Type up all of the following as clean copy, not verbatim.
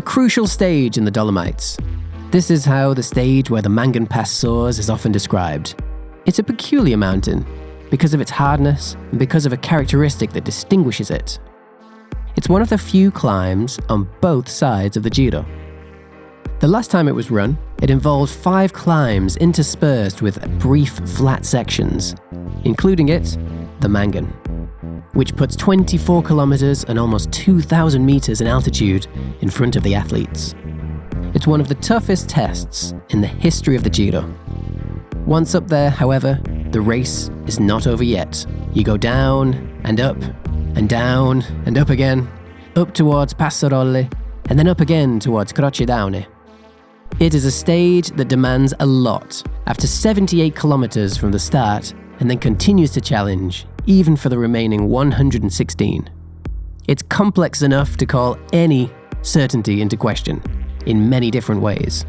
A crucial stage in the Dolomites. This is how the stage where the Manghen Pass soars is often described. It's a peculiar mountain because of its hardness and because of a characteristic that distinguishes it. It's one of the few climbs on both sides of the Giro. The last time it was run, it involved 5 climbs interspersed with brief flat sections, including the Manghen, which puts 24 kilometers and almost 2,000 meters in altitude in front of the athletes. It's one of the toughest tests in the history of the Giro. Once up there, however, the race is not over yet. You go down and up and down and up again, up towards Passo Manghen, and then up again towards Girod'italia. It is a stage that demands a lot after 78 kilometers from the start and then continues to challenge, even for the remaining 116. It's complex enough to call any certainty into question in many different ways.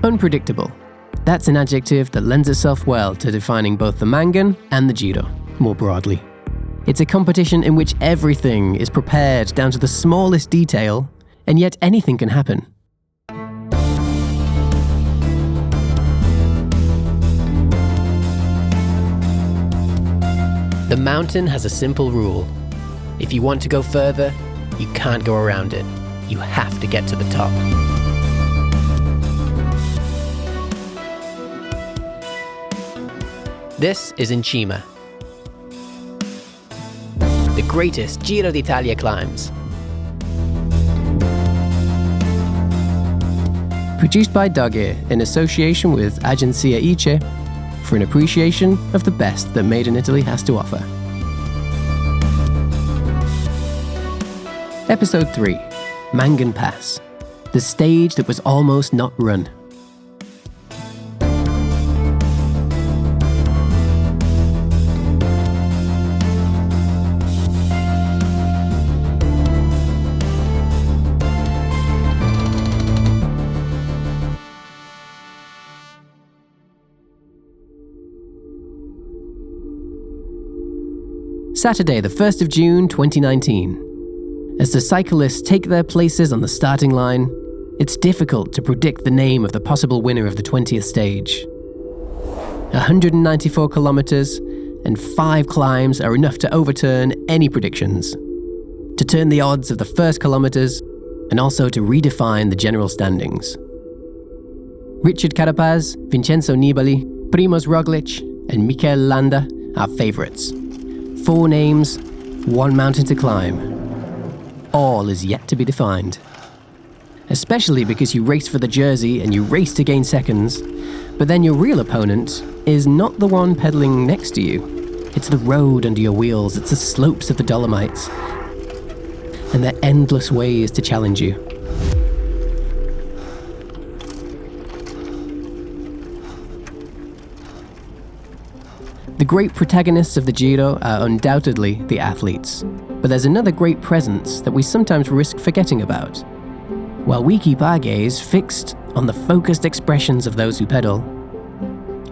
Unpredictable. That's an adjective that lends itself well to defining both the Manghen and the Giro, more broadly. It's a competition in which everything is prepared down to the smallest detail, and yet anything can happen. The mountain has a simple rule. If you want to go further, you can't go around it. You have to get to the top. This is in Cima, the greatest Girod'italia climbs. Produced by Dogge in association with Agenzia ICE for an appreciation of the best that Made in Italy has to offer. Episode 3, Manghen Pass, the stage that was almost not run. Saturday, the 1st of June, 2019. As the cyclists take their places on the starting line, it's difficult to predict the name of the possible winner of the 20th stage. 194 kilometers and 5 climbs are enough to overturn any predictions, to turn the odds of the first kilometers, and also to redefine the general standings. Richard Carapaz, Vincenzo Nibali, Primož Roglic, and Mikel Landa are favourites. 4 names, 1 mountain to climb. All is yet to be defined. Especially because you race for the jersey and you race to gain seconds, but then your real opponent is not the one pedalling next to you. It's the road under your wheels, it's the slopes of the Dolomites, and their endless ways to challenge you. The great protagonists of the Giro are undoubtedly the athletes, but there's another great presence that we sometimes risk forgetting about. While we keep our gaze fixed on the focused expressions of those who pedal,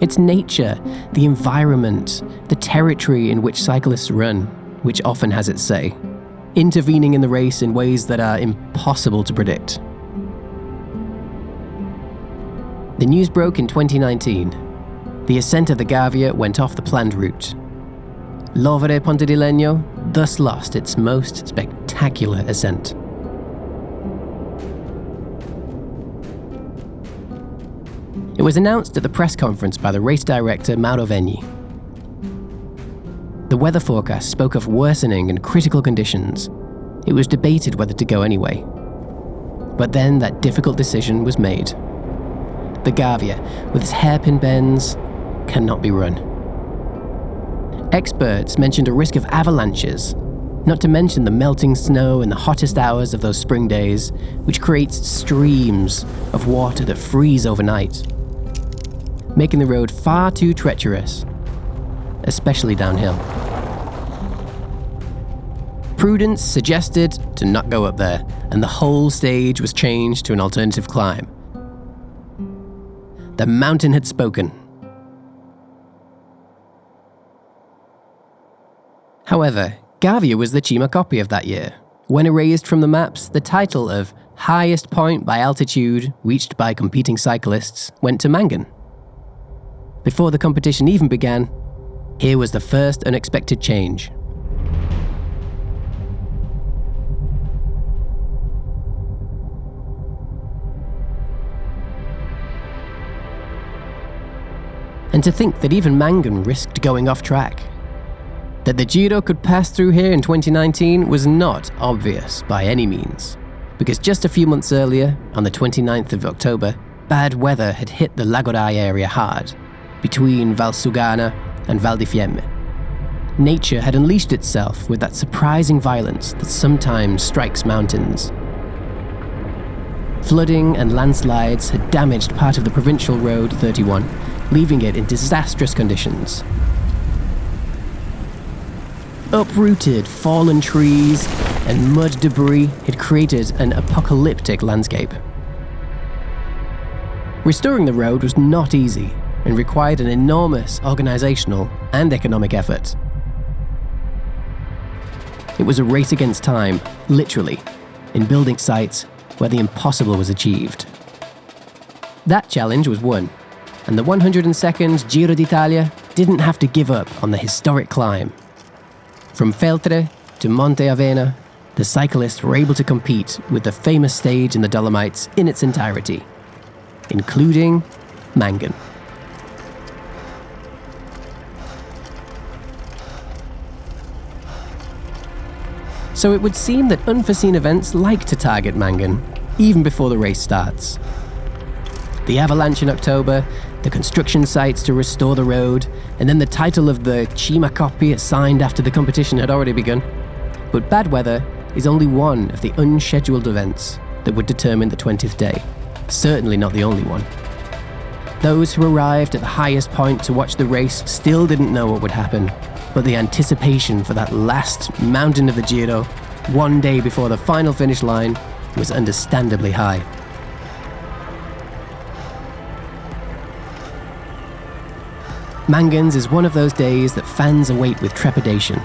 it's nature, the environment, the territory in which cyclists run, which often has its say, intervening in the race in ways that are impossible to predict. The news broke in 2019. The ascent of the Gavia went off the planned route. L'Overe Ponte di Legno thus lost its most spectacular ascent. It was announced at the press conference by the race director Mauro Vegni. The weather forecast spoke of worsening and critical conditions. It was debated whether to go anyway. But then that difficult decision was made. The Gavia, with its hairpin bends, cannot be run. Experts mentioned a risk of avalanches, not to mention the melting snow in the hottest hours of those spring days, which creates streams of water that freeze overnight, making the road far too treacherous, especially downhill. Prudence suggested to not go up there, and the whole stage was changed to an alternative climb. The mountain had spoken. However, Gavia was the Cima copy of that year. When erased from the maps, the title of highest point by altitude reached by competing cyclists, went to Manghen. Before the competition even began, here was the first unexpected change. And to think that even Manghen risked going off track. That the Giro could pass through here in 2019 was not obvious by any means, because just a few months earlier, on the 29th of October, bad weather had hit the Lagorai area hard, between Val Sugana and Val di Fiemme. Nature had unleashed itself with that surprising violence that sometimes strikes mountains. Flooding and landslides had damaged part of the provincial road 31, leaving it in disastrous conditions. Uprooted, fallen trees and mud debris had created an apocalyptic landscape. Restoring the road was not easy and required an enormous organizational and economic effort. It was a race against time, literally, in building sites where the impossible was achieved. That challenge was won, and the 102nd Girod'italia didn't have to give up on the historic climb. From Feltre to Monte Avena, the cyclists were able to compete with the famous stage in the Dolomites in its entirety, including Manghen. So it would seem that unforeseen events like to target Manghen, even before the race starts. The avalanche in October, the construction sites to restore the road, and then the title of the Cima copy assigned after the competition had already begun. But bad weather is only one of the unscheduled events that would determine the 20th day, certainly not the only one. Those who arrived at the highest point to watch the race still didn't know what would happen, but the anticipation for that last mountain of the Giro, one day before the final finish line, was understandably high. Manghen's is one of those days that fans await with trepidation.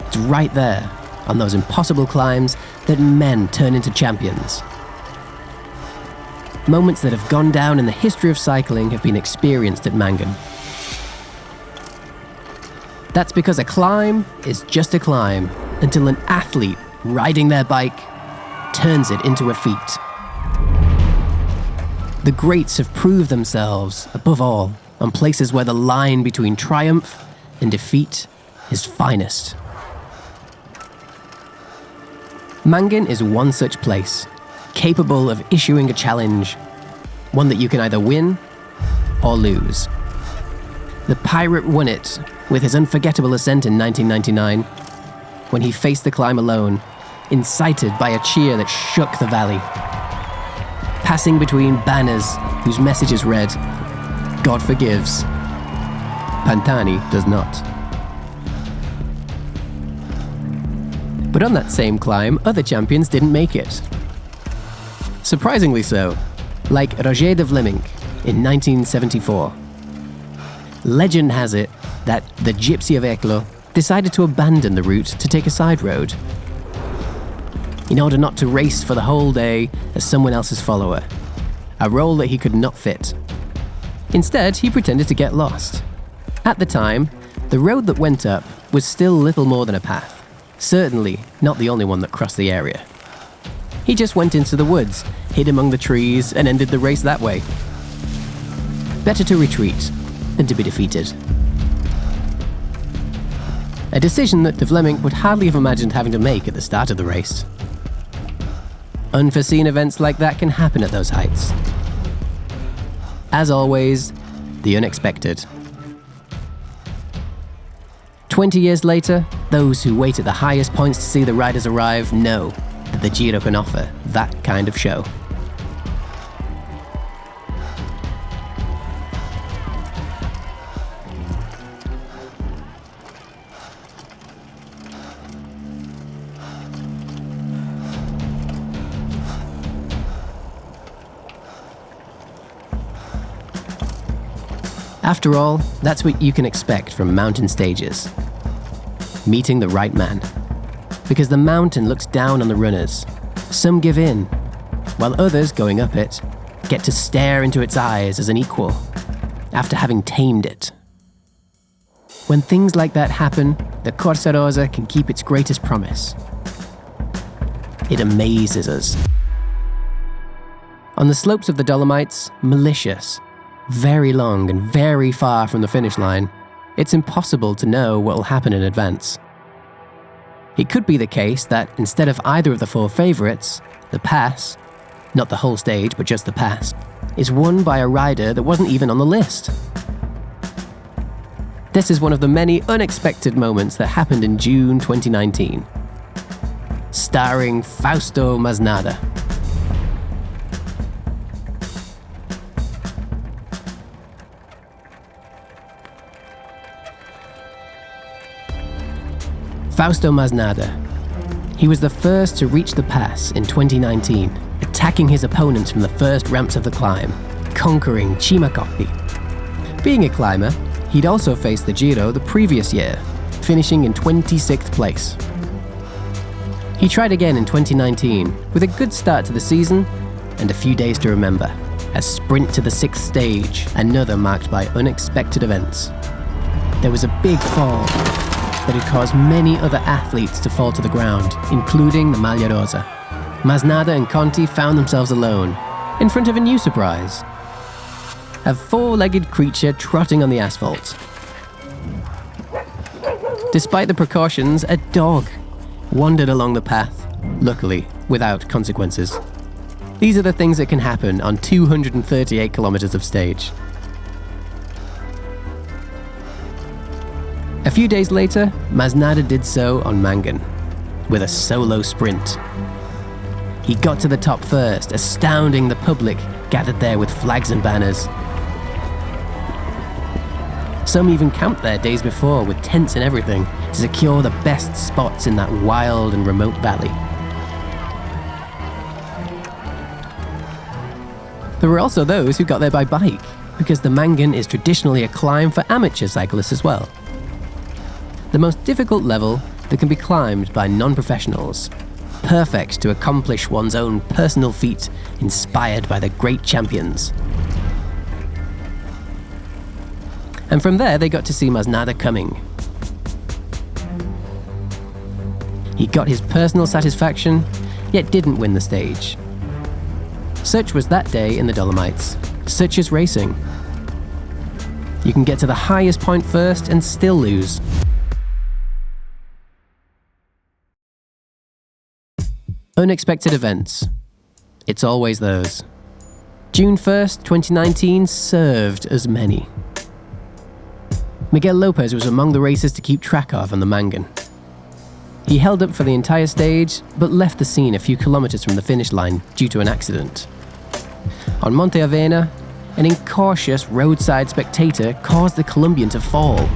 It's right there, on those impossible climbs, that men turn into champions. Moments that have gone down in the history of cycling have been experienced at Manghen. That's because a climb is just a climb until an athlete riding their bike turns it into a feat. The greats have proved themselves, above all, on places where the line between triumph and defeat is finest. Manghen is one such place, capable of issuing a challenge, one that you can either win or lose. The pirate won it with his unforgettable ascent in 1999, when he faced the climb alone, incited by a cheer that shook the valley. Passing between banners whose messages read, "God forgives, Pantani does not." But on that same climb, other champions didn't make it. Surprisingly so, like Roger de Vlamingh in 1974. Legend has it that the Gypsy of Eeklo decided to abandon the route to take a side road, in order not to race for the whole day as someone else's follower, a role that he could not fit. Instead, he pretended to get lost. At the time, the road that went up was still little more than a path, certainly not the only one that crossed the area. He just went into the woods, hid among the trees, and ended the race that way. Better to retreat than to be defeated. A decision that de Vlamingh would hardly have imagined having to make at the start of the race. Unforeseen events like that can happen at those heights. As always, the unexpected. 20 years later, those who wait at the highest points to see the riders arrive know that the Giro can offer that kind of show. After all, that's what you can expect from mountain stages. Meeting the right man. Because the mountain looks down on the runners. Some give in, while others going up it get to stare into its eyes as an equal, after having tamed it. When things like that happen, the Corsa Rosa can keep its greatest promise. It amazes us. On the slopes of the Dolomites, malicious, very long and very far from the finish line, it's impossible to know what will happen in advance. It could be the case that instead of either of the four favourites, the pass, not the whole stage but just the pass, is won by a rider that wasn't even on the list. This is one of the many unexpected moments that happened in June 2019. Starring Fausto Masnada. Fausto Masnada. He was the first to reach the pass in 2019, attacking his opponents from the first ramps of the climb, conquering Cima Coppi. Being a climber, he'd also faced the Giro the previous year, finishing in 26th place. He tried again in 2019, with a good start to the season and a few days to remember. A sprint to the 6th stage, another marked by unexpected events. There was a big fall that had caused many other athletes to fall to the ground, including the Maglia Rosa. Masnada and Conti found themselves alone, in front of a new surprise. A four-legged creature trotting on the asphalt. Despite the precautions, a dog wandered along the path, luckily without consequences. These are the things that can happen on 238 kilometers of stage. A few days later, Masnada did so on Manghen, with a solo sprint. He got to the top first, astounding the public gathered there with flags and banners. Some even camped there days before with tents and everything to secure the best spots in that wild and remote valley. There were also those who got there by bike, because the Manghen is traditionally a climb for amateur cyclists as well. The most difficult level that can be climbed by non-professionals, perfect to accomplish one's own personal feat inspired by the great champions. And from there they got to see Masnada coming. He got his personal satisfaction, yet didn't win the stage. Such was that day in the Dolomites. Such is racing. You can get to the highest point first and still lose. Unexpected events. It's always those. June 1st, 2019 served as many. Miguel Lopez was among the racers to keep track of on the Manghen. He held up for the entire stage, but left the scene a few kilometers from the finish line due to an accident. On Monte Avena, an incautious roadside spectator caused the Colombian to fall.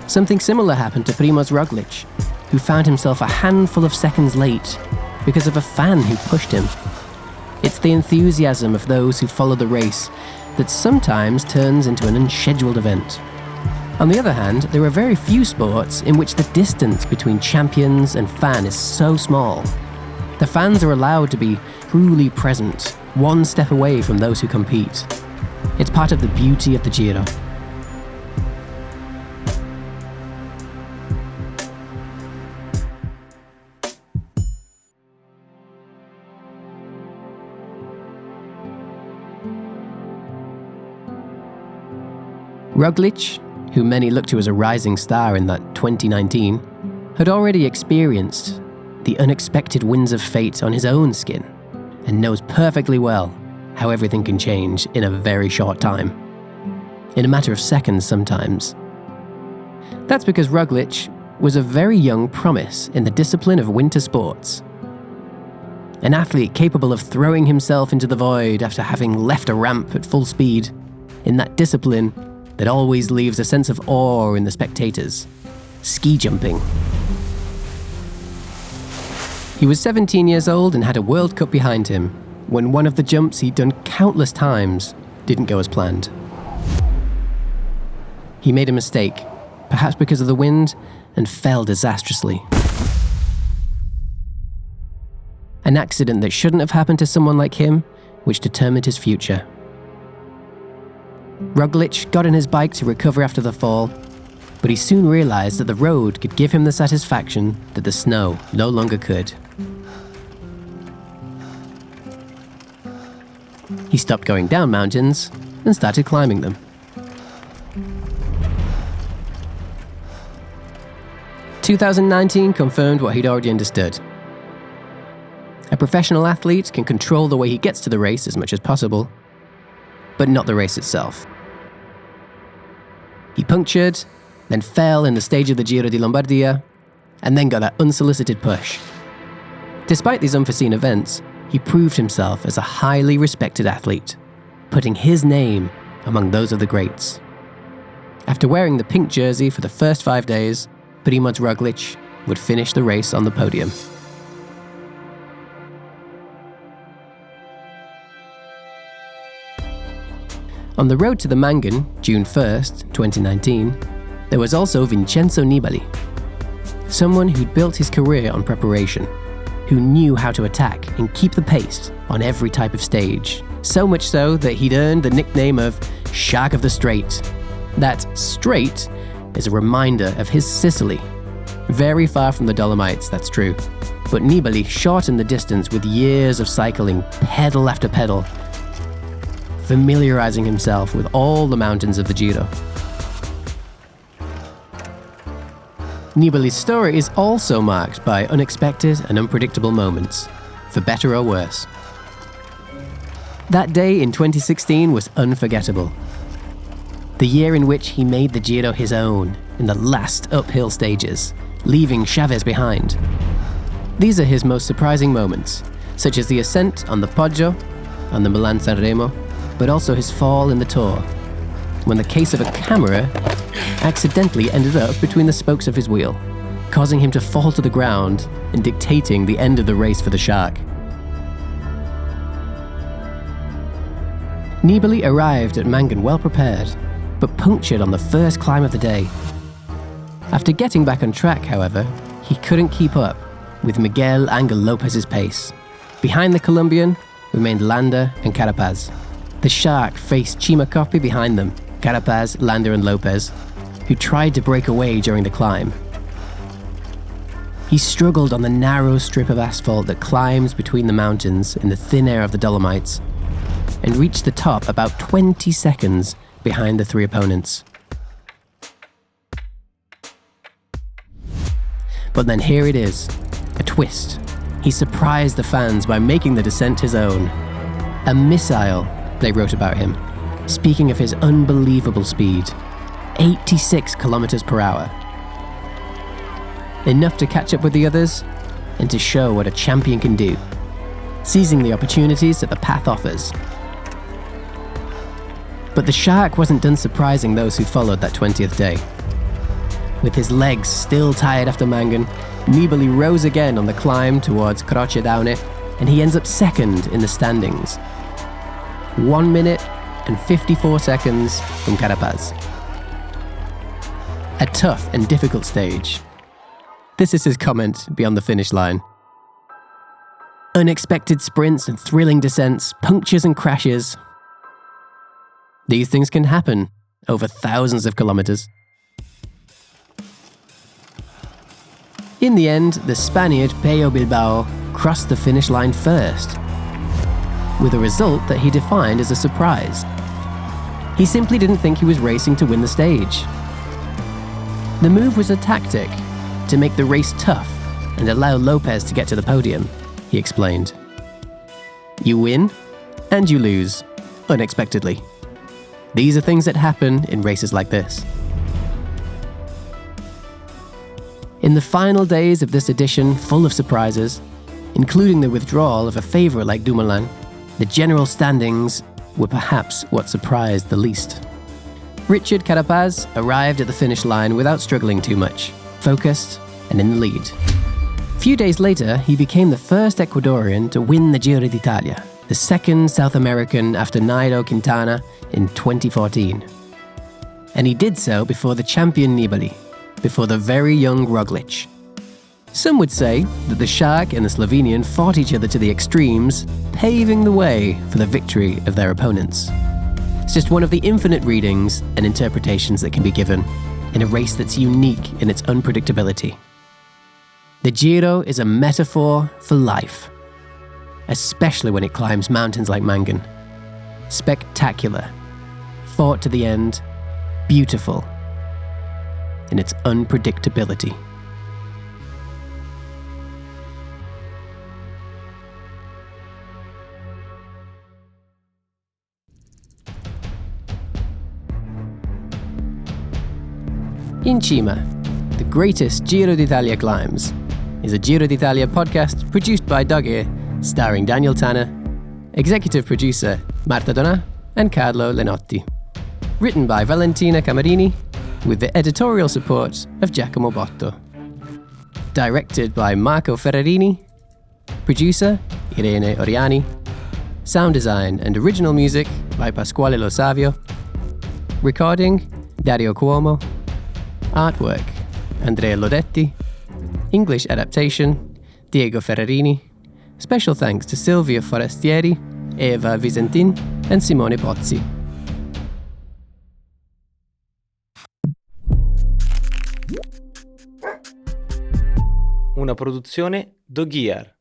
Something similar happened to Primož Roglič, who found himself a handful of seconds late because of a fan who pushed him. It's the enthusiasm of those who follow the race that sometimes turns into an unscheduled event. On the other hand, there are very few sports in which the distance between champions and fan is so small. The fans are allowed to be truly present, one step away from those who compete. It's part of the beauty of the Giro. Roglič, who many look to as a rising star in that 2019, had already experienced the unexpected winds of fate on his own skin and knows perfectly well how everything can change in a very short time. In a matter of seconds sometimes. That's because Roglič was a very young promise in the discipline of winter sports. An athlete capable of throwing himself into the void after having left a ramp at full speed, in that discipline that always leaves a sense of awe in the spectators. Ski jumping. He was 17 years old and had a World Cup behind him, when one of the jumps he'd done countless times didn't go as planned. He made a mistake, perhaps because of the wind, and fell disastrously. An accident that shouldn't have happened to someone like him, which determined his future. Roglic got on his bike to recover after the fall, but he soon realized that the road could give him the satisfaction that the snow no longer could. He stopped going down mountains and started climbing them. "2019 confirmed what he'd already understood. A professional athlete can control the way he gets to the race as much as possible, but not the race itself." He punctured, then fell in the stage of the Giro di Lombardia, and then got that unsolicited push. Despite these unforeseen events, he proved himself as a highly respected athlete, putting his name among those of the greats. After wearing the pink jersey for the first 5 days, Primož Roglic would finish the race on the podium. On the road to the Manghen, June 1st, 2019, there was also Vincenzo Nibali, someone who'd built his career on preparation, who knew how to attack and keep the pace on every type of stage, so much so that he'd earned the nickname of Shark of the Strait. That strait is a reminder of his Sicily. Very far from the Dolomites, that's true, but Nibali shortened the distance with years of cycling, pedal after pedal, familiarizing himself with all the mountains of the Giro. Nibali's story is also marked by unexpected and unpredictable moments, for better or worse. That day in 2016 was unforgettable. The year in which he made the Giro his own in the last uphill stages, leaving Chavez behind. These are his most surprising moments, such as the ascent on the Poggio, on the Milan-San Remo, but also his fall in the Tour, when the case of a camera accidentally ended up between the spokes of his wheel, causing him to fall to the ground and dictating the end of the race for the Shark. Nibali arrived at Manghen well prepared, but punctured on the first climb of the day. After getting back on track, however, he couldn't keep up with Miguel Angel Lopez's pace. Behind the Colombian remained Landa and Carapaz. The Shark faced Cima Coppi behind them, Carapaz, Landa and Lopez, who tried to break away during the climb. He struggled on the narrow strip of asphalt that climbs between the mountains in the thin air of the Dolomites, and reached the top about 20 seconds behind the three opponents. But then here it is, a twist. He surprised the fans by making the descent his own. A missile, they wrote about him, speaking of his unbelievable speed, 86 kilometers per hour. Enough to catch up with the others and to show what a champion can do, seizing the opportunities that the path offers. But the Shark wasn't done surprising those who followed that 20th day. With his legs still tired after Manghen, Nibali rose again on the climb towards Croce d'Aune, and he ends up second in the standings. 1 minute and 54 seconds from Carapaz. A tough and difficult stage. This is his comment beyond the finish line. Unexpected sprints and thrilling descents, punctures and crashes. These things can happen over thousands of kilometers. In the end, the Spaniard Pello Bilbao crossed the finish line first, with a result that he defined as a surprise. He simply didn't think he was racing to win the stage. The move was a tactic to make the race tough and allow Lopez to get to the podium, he explained. You win and you lose, unexpectedly. These are things that happen in races like this. In the final days of this edition, full of surprises, including the withdrawal of a favourite like Dumoulin, the general standings were perhaps what surprised the least. Richard Carapaz arrived at the finish line without struggling too much, focused and in the lead. A few days later, he became the first Ecuadorian to win the Girod'italia, the second South American after Nairo Quintana in 2014. And he did so before the champion Nibali, before the very young Roglic. Some would say that the shark and the Slovenian fought each other to the extremes, paving the way for the victory of their opponents. It's just one of the infinite readings and interpretations that can be given in a race that's unique in its unpredictability. The Giro is a metaphor for life, especially when it climbs mountains like Manghen. Spectacular, fought to the end, beautiful in its unpredictability. In Cima, the greatest Girod'italia climbs, is a Girod'italia podcast produced by Dogge, starring Daniel Tanner, executive producer Marta Donà and Carlo Lenotti. Written by Valentina Camarini, with the editorial support of Giacomo Botto. Directed by Marco Ferrarini. Producer Irene Oriani. Sound design and original music by Pasquale Lo Savio. Recording Dario Cuomo. Artwork Andrea Lodetti. English adaptation Diego Ferrarini. Special thanks to Silvia Forestieri, Eva Visentin and Simone Pozzi. Una produzione Doggear.